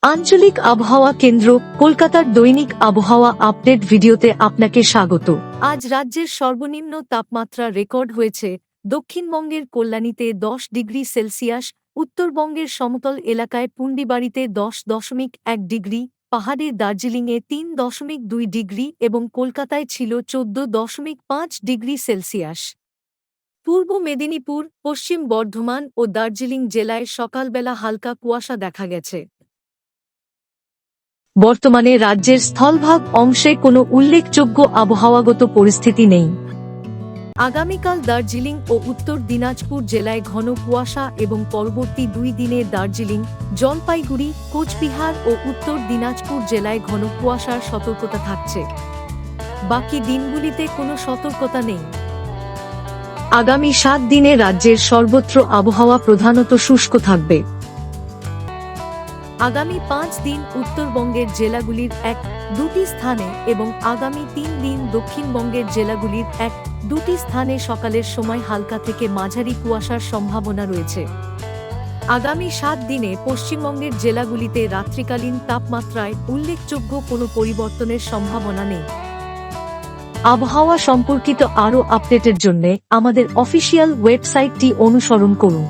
আঞ্চলিক আবহাওয়া কেন্দ্র কলকাতার দৈনিক আবহাওয়া আপডেট ভিডিওতে আপনাকে স্বাগত। আজ রাজ্যের সর্বনিম্ন তাপমাত্রা রেকর্ড হয়েছে দক্ষিণবঙ্গের কল্যাণীতে 10 ডিগ্রি সেলসিয়াস, উত্তরবঙ্গের সমতল এলাকায় পুন্ডিবাড়িতে 10.1 ডিগ্রি, পাহাড়ের দার্জিলিংয়ে 3.2 ডিগ্রি এবং কলকাতায় ছিল 14.5 ডিগ্রি সেলসিয়াস। পূর্ব মেদিনীপুর, পশ্চিম বর্ধমান ও দার্জিলিং জেলায় সকালবেলা হালকা কুয়াশা দেখা গেছে। বর্তমানে রাজ্যের স্থলভাগ অংশে কোনো উল্লেখযোগ্য আবহাওয়াগত পরিস্থিতি নেই। আগামীকাল দার্জিলিং ও উত্তর দিনাজপুর জেলায় ঘন কুয়াশা এবং পরবর্তী 2 দিনে দার্জিলিং, জলপাইগুড়ি, কোচবিহার ও উত্তর দিনাজপুর জেলায় ঘন কুয়াশার সতর্কতা থাকছে। বাকি দিনগুলিতে কোনো সতর্কতা নেই। আগামী 7 দিনে রাজ্যের সর্বত্র আবহাওয়া প্রধানত শুষ্ক থাকবে। আগামী 5 দিন উত্তরবঙ্গের জেলাগুলির 1-2টি স্থানে এবং আগামী 3 দিন দক্ষিণবঙ্গের জেলাগুলির 1-2টি স্থানে সকালের সময় হালকা থেকে মাঝারি কুয়াশার সম্ভাবনা রয়েছে। আগামী 7 দিনে পশ্চিমবঙ্গের জেলাগুলিতে রাত্রিকালীন তাপমাত্রায় উল্লেখযোগ্য কোনো পরিবর্তনের সম্ভাবনা নেই। আবহাওয়া সম্পর্কিত আরও আপডেটের জন্য আমাদের অফিসিয়াল ওয়েবসাইটটি অনুসরণ করুন।